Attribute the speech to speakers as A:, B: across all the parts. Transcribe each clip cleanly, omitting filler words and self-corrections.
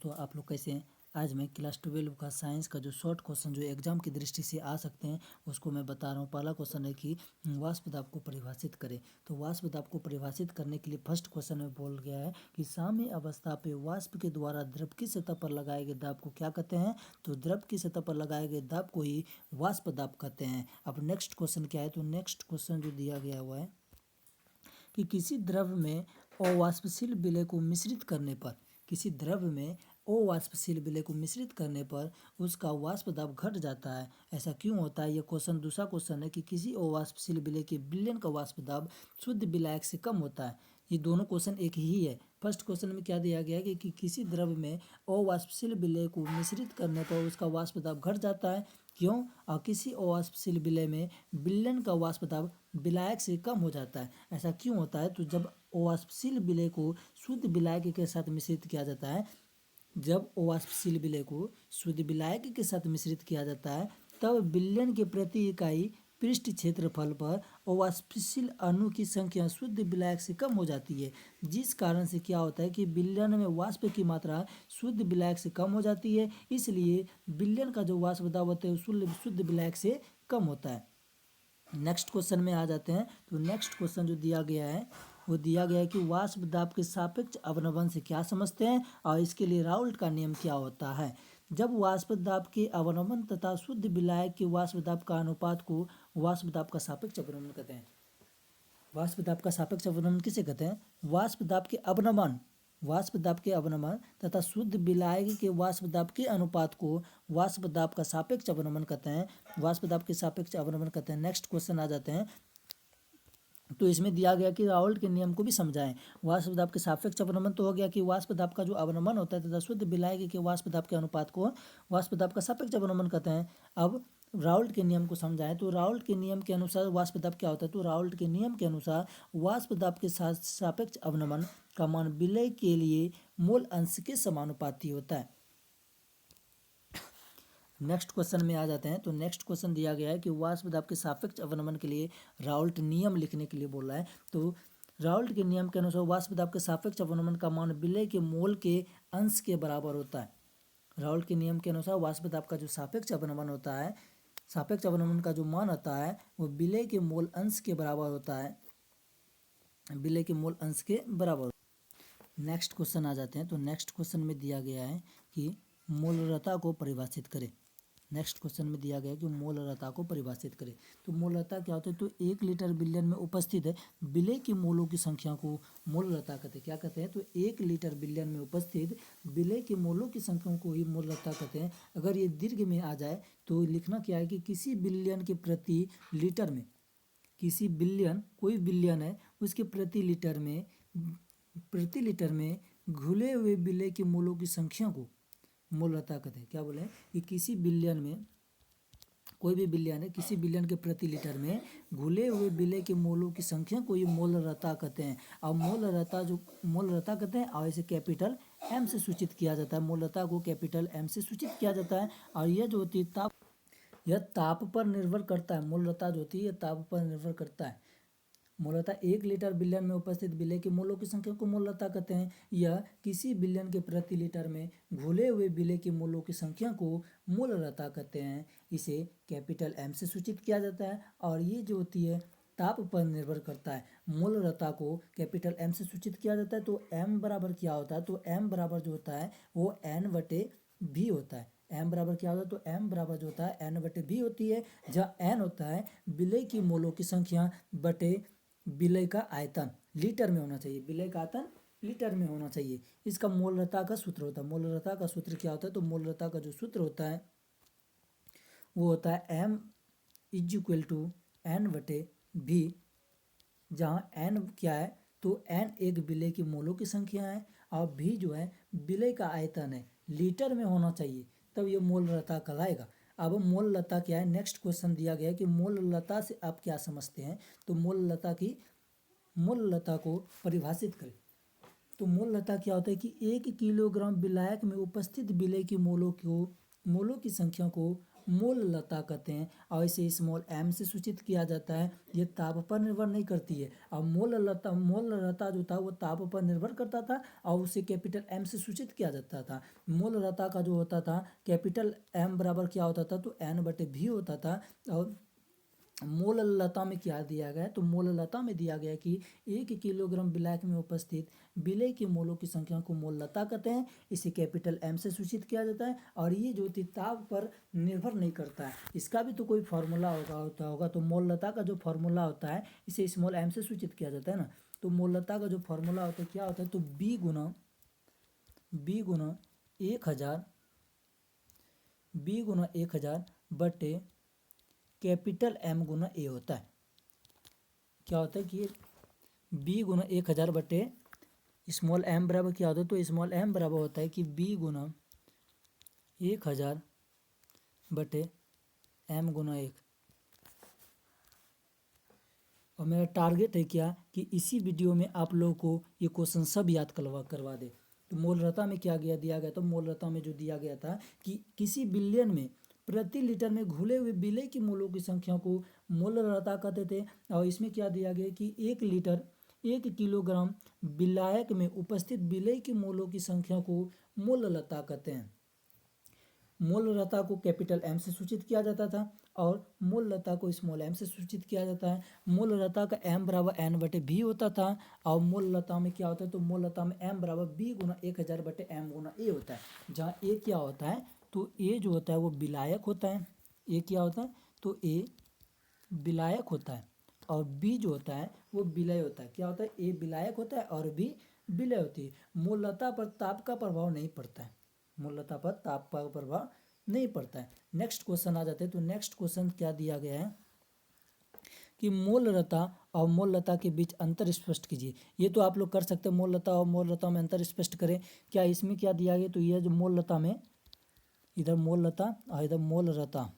A: दोस्तों, आप लोग कैसे हैं। आज मैं क्लास 12 का साइंस का जो शॉर्ट क्वेश्चन जो एग्जाम की दृष्टि से आ सकते हैं उसको मैं बता रहा हूँ। पहला क्वेश्चन है कि वाष्प दाब को परिभाषित करें। तो वाष्प दाब को परिभाषित करने के लिए फर्स्ट क्वेश्चन में बोल गया है कि साम्य अवस्था पे वाष्प के द्वारा द्रव की सतह पर लगाए गए दाब को क्या कहते हैं। तो द्रव की सतह पर लगाए गए दाब को ही वाष्प दाब कहते हैं। अब नेक्स्ट क्वेश्चन क्या है, तो नेक्स्ट क्वेश्चन जो दिया गया हुआ है कि किसी द्रव में अवाष्पशील विलय को मिश्रित करने पर, किसी द्रव में अवाष्पशील विलय को मिश्रित करने पर उसका वाष्प दाब घट जाता है। ऐसा क्यों होता है। यह क्वेश्चन दूसरा क्वेश्चन है कि किसी अवाष्पशील विलय के विलयन का वाष्प दाब शुद्ध विलायक से कम होता है। ये दोनों क्वेश्चन एक ही है। फर्स्ट क्वेश्चन में क्या दिया गया है कि किसी द्रव में अवाष्पशील विलय को मिश्रित करने पर उसका वाष्प दाब घट जाता है। क्यों। और किसी अवाष्पशील विलय में विलयन का वाष्प दाब विलायक से कम हो जाता है। ऐसा क्यों होता है। तो जब अवाष्पशील विलय को शुद्ध विलायक के साथ मिश्रित किया जाता है, जब अवाष्पशील विलय को शुद्ध विलायक के साथ मिश्रित किया जाता है तब विलयन के प्रति इकाई पृष्ठ क्षेत्रफल पर अवाष्पशील अणु की संख्या शुद्ध विलायक से कम हो जाती है। जिस कारण से क्या होता है कि विलयन में वाष्प की मात्रा शुद्ध विलायक से कम हो जाती है, इसलिए विलयन का जो वाष्प दाब होता है शुद्ध विलायक से कम होता है। नेक्स्ट क्वेश्चन में आ जाते हैं। तो नेक्स्ट क्वेश्चन जो दिया गया है वो दिया गया है कि वाष्प दाब के सापेक्ष अवनमन से क्या समझते हैं और इसके लिए राउल्ट का नियम क्या होता है। जब वाष्प दाब के अवनमन तथा शुद्ध विलायक के वाष्प दाब का अनुपात को वाष्प दाब का सापेक्ष अवनमन कहते हैं। वाष्प दाब का सापेक्ष अवनमन किसे कहते हैं। वाष्प दाब के अवनमन, वाष्प दाब के अवनमन तथा शुद्ध विलायक के वाष्प दाब के अनुपात को वाष्प दाब का सापेक्ष अवनमन कहते हैं। वाष्प दाब के सापेक्ष अवनमन कहते हैं। नेक्स्ट क्वेश्चन आ जाते हैं। तो इसमें दिया गया कि राउल्ट के नियम को भी समझाएं। वाष्प दाब के सापेक्ष अवनमन तो हो गया कि वाष्प दाब का जो अवनमन होता है तथा शुद्ध विलायक के वाष्प दाब के अनुपात को वाष्प दाब का सापेक्ष अवनमन कहते हैं। अब राउल्ट के नियम को समझाएं। तो राउल्ट के नियम के अनुसार वाष्प दाब क्या होता है। तो राउल्ट के नियम के अनुसार वाष्प दाब के साथ सापेक्ष अवनमन का मान विलय के लिए मोल अंश के समानुपाती होता है। नेक्स्ट क्वेश्चन में आ जाते हैं। तो नेक्स्ट क्वेश्चन दिया गया है कि वाष्प दाब के सापेक्ष अवनमन के लिए राउल्ट नियम लिखने के लिए बोल रहा है। तो राउल्ट के नियम के अनुसार वाष्प दाब के सापेक्ष अवनमन का मान विलय के मोल के अंश के बराबर होता है। राउल्ट के नियम के अनुसार वाष्प दाब का जो सापेक्ष अवनमन होता है, सापेक्ष अवनमन का जो मान होता है वो विलय के मोल अंश के बराबर होता है। विलय के मोल अंश के बराबर। नेक्स्ट क्वेश्चन आ जाते हैं। तो नेक्स्ट क्वेश्चन में दिया गया है कि मोलरता को परिभाषित करें। नेक्स्ट क्वेश्चन में दिया गया है कि मोलरता को परिभाषित करें। तो मोलरता क्या होता है। तो 1 लीटर विलयन में उपस्थित है विलय के मोलों की संख्या को मोलरता कहते हैं। क्या कहते हैं। तो 1 लीटर विलयन में उपस्थित विलय के मोलों की संख्या को ही मोलरता कहते हैं। अगर ये दीर्घ में आ जाए तो लिखना क्या है कि किसी विलयन के प्रति लीटर में, किसी विलयन, कोई विलयन है उसके प्रति लीटर में घुले हुए विलय के मोलों की संख्या को मोलरता कहते हैं। क्या बोले कि किसी विलयन में, कोई भी विलयन है, किसी विलयन के प्रति लीटर में घुले हुए विलय के मोलों की संख्या को ये मोलरता कहते हैं। और मोलरता कहते हैं और इसे कैपिटल एम से सूचित किया जाता है। मोलरता को कैपिटल एम से सूचित किया जाता है। और यह जो होती है यह ताप पर निर्भर करता है। मोलरता जो होती है यह ताप पर निर्भर करता है। मोलरता 1 लीटर विलयन में उपस्थित विलय के मोलों की संख्या को मोलरता कहते हैं। यह किसी विलयन के प्रति लीटर में घुले हुए विलय के मोलों की संख्या को मोलरता कहते हैं। इसे कैपिटल एम से सूचित किया जाता है। और ये जो होती है ताप पर निर्भर करता है। मोलरता को कैपिटल एम से सूचित किया जाता है। तो एम बराबर क्या होता है। तो एम बराबर जो होता है वो n/v होता है। एम बराबर क्या होता है। तो एम बराबर जो होता है n/v होती है, जहाँ एन होता है विलय की मोलों की संख्या बटे विलय का आयतन लीटर में होना चाहिए। विलय का आयतन लीटर में होना चाहिए। इसका मोलरता का सूत्र होता है। मोलरता का सूत्र क्या होता है। तो मोलरता का जो सूत्र होता है वो होता है m = n/v, जहाँ n क्या है। तो n एक विलय की मोलों की संख्या है और v जो है विलय का आयतन है, लीटर में होना चाहिए, तब ये मोलरता कहलाएगा। अब मोललता क्या है। नेक्स्ट क्वेश्चन दिया गया है कि मोललता से आप क्या समझते हैं। तो मोललता को परिभाषित करें। तो मोललता क्या होता है कि 1 किलोग्राम विलायक में उपस्थित विलय की मोलों की संख्या को मोललता कहते हैं और इसे स्मॉल m से सूचित किया जाता है। ये ताप पर निर्भर नहीं करती है। अब मोललता जो था वो ताप पर निर्भर करता था और उसे कैपिटल M से सूचित किया जाता था। मोललता का जो होता था कैपिटल M बराबर क्या होता था, तो N/V होता था। और मोललता में क्या दिया गया है, तो मोललता में दिया गया कि 1 किलोग्राम विलायक में उपस्थित विलय के मोलों की संख्या को मोललता कहते हैं। इसे कैपिटल M से सूचित किया जाता है और ये जो ताप पर निर्भर नहीं करता है। इसका भी तो कोई फार्मूला होगा। तो मोललता का जो फार्मूला होता है इसे स्मॉल m से सूचित किया जाता है ना। तो मोललता का जो फार्मूला होता है क्या होता है, तो B गुना 1000 बटे कैपिटल M गुना A होता है। क्या होता है कि B गुना 1000 बटे स्मॉल m बराबर क्या होता है, तो स्मॉल m बराबर होता है कि B गुना 1000 बटे m गुना 1। और मेरा टारगेट है क्या कि इसी वीडियो में आप लोगों को ये क्वेश्चन सब याद करवा दे। तो मोलरता में क्या दिया गया, तो मोलरता में जो दिया गया था कि किसी बिलियन में प्रति लीटर में घुले हुए विलय की मोलों की संख्या को मोलरता कहते थे। और इसमें क्या दिया गया कि 1 किलोग्राम विलायक में उपस्थित विलय की मोलों की संख्या को मोललता कहते हैं। मोललता को कैपिटल M से सूचित किया जाता था और मोललता को स्मॉल m से सूचित किया जाता है। मोललता का m बराबर N/V होता था और मोललता में क्या होता है, तो मोललता में m बराबर B गुना 1000 बटे m गुना A होता है। जहाँ A क्या होता है, तो A जो होता है वो विलायक होता है। A क्या होता है, तो A विलायक होता है और B जो होता है वो विलय होता है। क्या होता है, A विलायक होता है और B विलय होती है। मोललता पर ताप का प्रभाव नहीं पड़ता है। मोललता पर ताप का प्रभाव नहीं पड़ता है। नेक्स्ट क्वेश्चन आ जाते हैं। तो नेक्स्ट क्वेश्चन क्या दिया गया है कि मोललता और मोललता के बीच अंतर स्पष्ट कीजिए। ये तो आप लोग कर सकते हैं, मोललता और मोललता में अंतर स्पष्ट करें। क्या इसमें क्या दिया गया, तो यह जो मोललता में इधर मोललता और इधर मोलरता,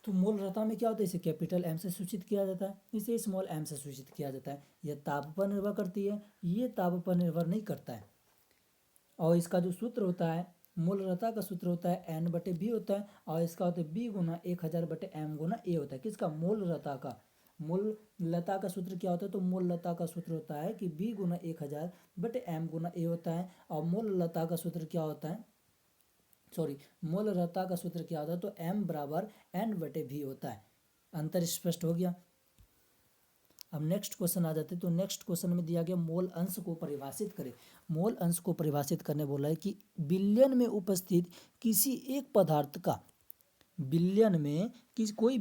A: तो मोलरता में क्या होता है, इसे कैपिटल M से सूचित किया जाता है, इसे स्मॉल m से सूचित किया जाता है। यह ताप पर निर्भर करती है, ये ताप पर निर्भर नहीं करता है। और इसका जो सूत्र होता है, मोलरता का सूत्र होता है N/V होता है और इसका होता है B गुना 1000 बटे M गुना A होता है। किसका, मोलरता का। मोललता का सूत्र क्या होता है, तो मोललता का सूत्र होता है कि B गुना 1000 बटे M गुना A होता है। और मोललता का सूत्र क्या होता है, मोलरता का सूत्र क्या होता है, तो M बराबर N/V होता है। अंतर स्पष्ट हो गया। अब नेक्स्ट क्वेश्चन आ जाते हैं। तो नेक्स्ट क्वेश्चन में दिया गया मोल अंश को परिभाषित करें। मोल अंश को परिभाषित करने बोला है कि बिलियन में उपस्थित किसी एक पदार्थ का, बिलियन में कोई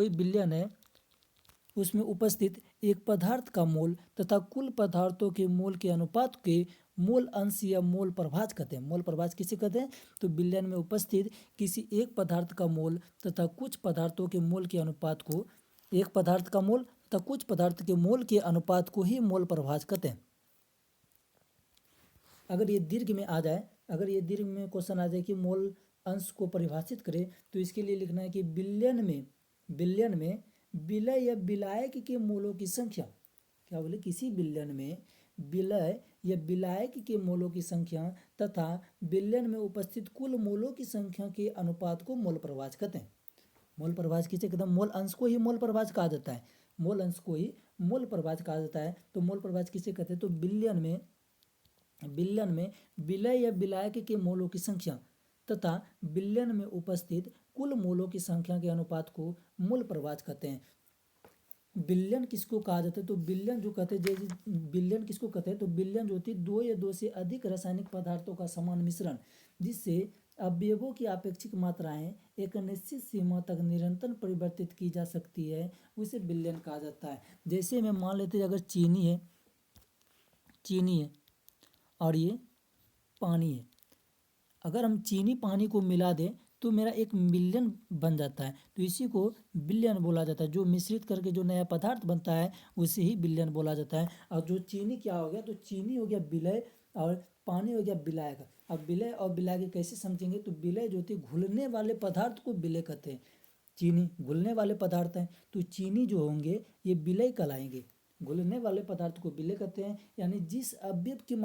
A: बिलियन है उसमें उपस्थित एक पदार्थ का मोल तथा कुल पदार्थों के मोल के अनुपात के मोल अंश या मोल प्रभाज कहते हैं। मोल प्रभाज किसे कहते हैं, तो बिलियन में उपस्थित किसी एक पदार्थ का मोल तथा कुछ पदार्थों के मोल के अनुपात को, एक पदार्थ का मोल तथा कुछ पदार्थ के मोल के अनुपात को ही मोल प्रभाज कहते हैं। अगर ये दीर्घ में आ जाए, अगर ये दीर्घ में क्वेश्चन आ जाए कि मोल अंश को परिभाषित करें, तो इसके लिए लिखना है कि बिलियन में विलय या विलायक के मोलों की संख्या, क्या बोले, किसी बिलियन में विलय या विलायक के मोलों की संख्या तथा बिलियन में उपस्थित कुल मोलों की संख्या के अनुपात को मोल प्रभाज कहते हैं। मोल प्रभाज किसे कहते हैं, मोल अंश को ही मोल प्रभाज कहा जाता है। मोल अंश को ही मोल प्रभाज कहा जाता है। तो मोल प्रभाज किसे कहते हैं, तो बिलियन में विलय या विलायक के मोलों की संख्या तथा बिलियन में उपस्थित कुल मोलों की संख्या के अनुपात को मोल प्रभाज कहते हैं। बिलियन किसको कहा जाता है, तो बिलियन जो कहते हैं, बिलियन किसको कहते हैं, तो बिलियन जो होती है दो या दो से अधिक रासायनिक पदार्थों का समान मिश्रण, जिससे अवयवों की आपेक्षिक मात्राएं एक निश्चित सीमा तक निरंतर परिवर्तित की जा सकती है, उसे बिलियन कहा जाता है। जैसे मैं मान लेते हैं अगर चीनी है और ये पानी है, अगर हम चीनी पानी को मिला दें तो मेरा 1 मिलियन बन जाता है। तो इसी को बिलियन बोला जाता है। जो मिश्रित करके जो नया पदार्थ बनता है उसे ही बिलियन बोला जाता है। और जो चीनी क्या हो गया, तो चीनी हो गया विलय और पानी हो गया विलायक। अब विलय और विलायक कैसे समझेंगे, तो विलय जो होती है घुलने वाले पदार्थ को विलय कहते हैं। चीनी घुलने वाले पदार्थ हैं, तो चीनी जो होंगे ये विलय कहलाएंगे। घुलने वाले पदार्थ को विलय कहते हैं, यानी जिस अवयव की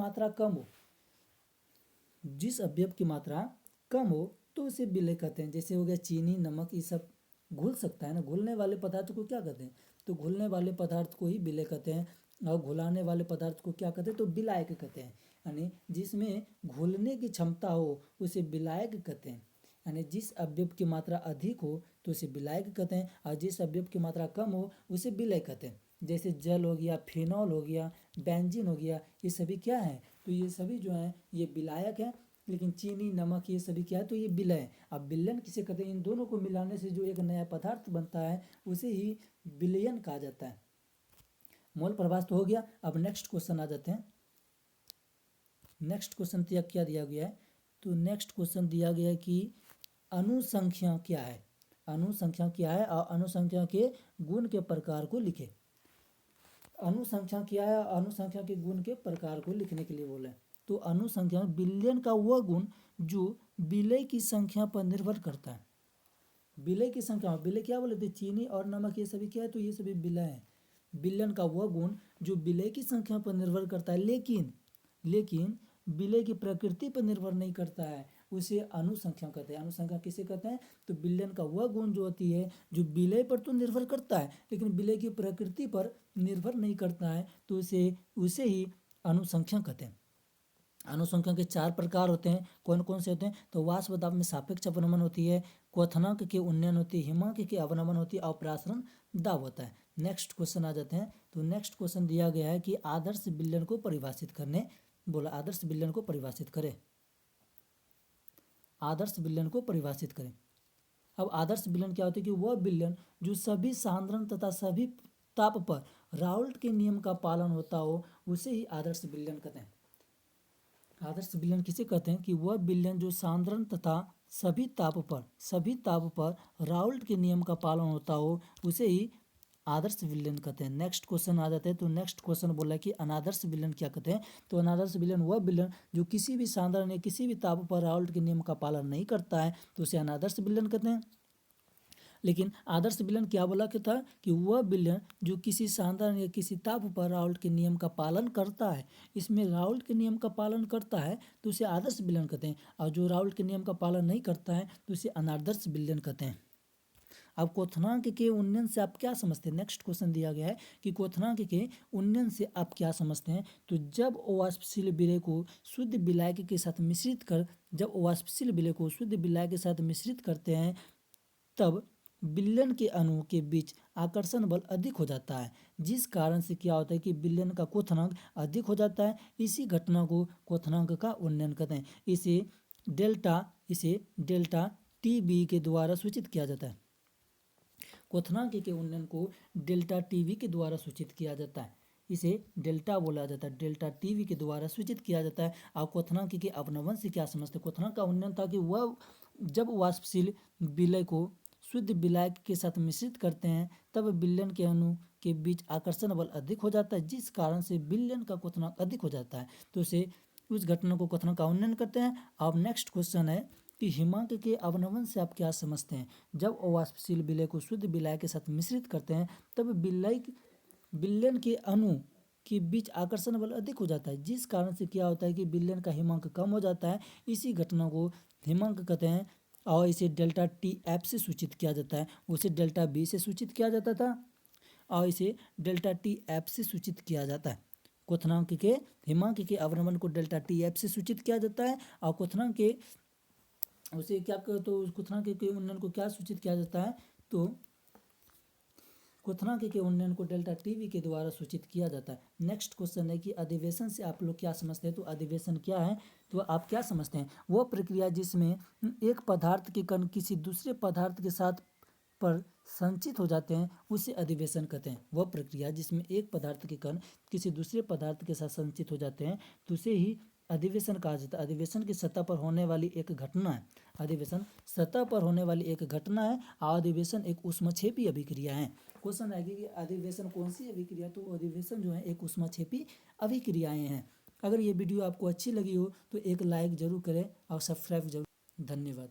A: मात्रा कम हो तो उसे विलय कहते हैं। जैसे हो गया चीनी, नमक, ये सब घुल सकता है ना, घुलने वाले पदार्थ को क्या कहते हैं, तो घुलने वाले पदार्थ को ही विलय कहते हैं। और घुलाने वाले पदार्थ को क्या कहते हैं, तो विलायक कहते हैं। यानी जिसमें घुलने की क्षमता हो उसे विलायक कहते हैं। यानी जिस अवयव की मात्रा अधिक हो तो उसे विलायक कहते हैं, और जिस अवयव की मात्रा कम हो उसे विलय कहते हैं। जैसे जल हो गया, फिनॉल हो गया, बेंजीन हो गया, ये सभी क्या है, तो ये सभी जो हैं ये विलायक हैं। लेकिन चीनी, नमक, ये सभी क्या है, तो ये विलय है। अब विलयन किसे कहते हैं, इन दोनों को मिलाने से जो एक नया पदार्थ बनता है उसे ही विलयन कहा जाता है। मोल प्रभाष तो हो गया। अब नेक्स्ट क्वेश्चन आ जाते हैं। नेक्स्ट क्वेश्चन क्या दिया गया है, तो नेक्स्ट क्वेश्चन दिया गया है कि अनुसंख्या क्या है। अनुसंख्या क्या है और अनुसंख्या के गुण के प्रकार को लिखे। अनुसंख्या क्या है, अनुसंख्या के गुण के प्रकार को लिखने के लिए बोले। तो अनुसंख्या विलयन का वह गुण जो विलय की संख्या पर निर्भर करता है। विलय की संख्या, विलय क्या बोले थे, चीनी और नमक ये सभी क्या है, तो ये सभी विलय है। विलयन का वह गुण जो विलय की संख्या पर निर्भर करता है, लेकिन विलय की प्रकृति पर निर्भर नहीं करता है, उसे अनुसंख्या कहते हैं। अनुसंख्या किसे कहते हैं, तो विलयन का वह गुण जो होती है जो विलय पर तो निर्भर करता है लेकिन विलय की प्रकृति पर निर्भर नहीं करता है, तो उसे ही अनुसंख्या कहते हैं। अनुसंख्या के 4 प्रकार होते हैं। कौन कौन से होते हैं, तो वाष्प दाब में सापेक्ष अवनमन होती है, क्वथनांक के उन्नयन होती है, हिमांक के अवनमन होती है और प्रासरण दाब होता है। नेक्स्ट क्वेश्चन आ जाते हैं। तो नेक्स्ट क्वेश्चन दिया गया है कि आदर्श विलयन को परिभाषित करने बोला। आदर्श विलयन को परिभाषित करें। आदर्श विलयन को परिभाषित करें। अब आदर्श विलयन क्या होता है कि वह विलयन जो सभी सांद्रण तथा सभी ताप पर राउल्ट के नियम का पालन होता हो उसे ही आदर्श विलयन कहते हैं। आदर्श विलयन किसे कहते हैं कि वह विलयन जो सांद्रण तथा सभी ताप पर राउल्ट के नियम का पालन होता हो उसे ही आदर्श विलयन कहते हैं। नेक्स्ट क्वेश्चन आ जाते हैं। तो नेक्स्ट क्वेश्चन बोला कि अनादर्श विलयन क्या कहते हैं, तो अनादर्श विलयन वह विलयन जो किसी भी सांद्रण या किसी भी ताप पर राउल्ट के नियम का पालन नहीं करता है तो उसे अनादर्श विलयन कहते हैं। लेकिन आदर्श विलयन क्या बोला कि था कि वह विलयन जो किसी सांद्रण या किसी ताप पर राउल्ट के नियम का पालन करता है, इसमें राउल्ट के नियम का पालन करता है तो उसे आदर्श विलयन कहते हैं, और जो राउल्ट के नियम का पालन नहीं करता है तो उसे अनादर्श विलयन कहते हैं। अब क्वथनांक के उन्नयन से आप क्या समझते हैं, नेक्स्ट क्वेश्चन दिया गया है कि क्वथनांक के उन्नयन से आप क्या समझते हैं, तो जब अवाष्पशील विलय को शुद्ध विलायक के साथ मिश्रित कर जब अवाष्पशील विलय को शुद्ध विलायक के साथ मिश्रित करते हैं तब विलयन के अणुओं के बीच आकर्षण बल अधिक हो जाता है, जिस कारण से क्या होता है कि विलयन का क्वथनांक अधिक हो जाता है। इसी घटना को क्वथनांक का उन्नयन कहते हैं। इसे डेल्टा टी बी के द्वारा सूचित किया जाता है। क्वथनांक के उन्नयन को डेल्टा टीवी के द्वारा सूचित किया जाता है। इसे डेल्टा बोला जाता है, डेल्टा टीवी के द्वारा सूचित किया जाता है। और क्वथनांक के अवनमन से क्या समझते हैं, क्वथनांक का उन्नयन था कि वह जब वाष्पशील विलय को शुद्ध विलायक के साथ मिश्रित करते हैं तब विलयन के अणु के बीच आकर्षण बल अधिक हो जाता है, जिस कारण से विलयन का क्वथनांक अधिक हो जाता है, तो उसे उस घटना को क्वथनांक का उन्नयन करते हैं। अब नेक्स्ट क्वेश्चन है कि हिमांक के अवनमन से आप क्या समझते हैं, जब अवाष्पशील विलय को शुद्ध विलायक के साथ मिश्रित करते हैं तब विलयन के अणु के बीच आकर्षण बल अधिक हो जाता है, जिस कारण से क्या होता है कि विलयन का हिमांक कम हो जाता है। इसी घटना को हिमांक कहते हैं और इसे डेल्टा टी एफ से सूचित किया जाता है। उसे डेल्टा बी से सूचित किया जाता था और इसे डेल्टा टी एफ से सूचित किया जाता है। क्वथनांक के हिमांक के अवनमन को डेल्टा टी एफ से सूचित किया जाता है और क्वथनांक के उसे क्या तो क्वथनांक के उन्नयन को क्या सूचित किया जाता है, तो क्वथनांक के उन्नयन को डेल्टा टीवी के द्वारा सूचित किया जाता है। नेक्स्ट क्वेश्चन है कि अधिवेशन से आप लोग क्या समझते हैं, तो अधिवेशन क्या है, तो आप क्या समझते हैं, वह प्रक्रिया जिसमें एक पदार्थ के कण किसी दूसरे पदार्थ के साथ पर संचित हो जाते हैं उसे अधिवेशन कहते हैं। वह प्रक्रिया जिसमें एक पदार्थ के कण किसी दूसरे पदार्थ के साथ संचित हो जाते हैं तो उसे ही अधिवेशन कहा जाता है। अधिवेशन की सतह पर होने वाली एक घटना है। अधिवेशन सतह पर होने वाली एक घटना है और अधिवेशन एक ऊष्मक्षेपी अभिक्रिया है। क्वेश्चन आएगी कि अधिवेशन कौन सी अभिक्रिया, तो अधिवेशन जो है एक ऊष्मक्षेपी अभिक्रियाएं हैं। अगर ये वीडियो आपको अच्छी लगी हो तो एक लाइक जरूर करें और सब्सक्राइब जरूर। धन्यवाद।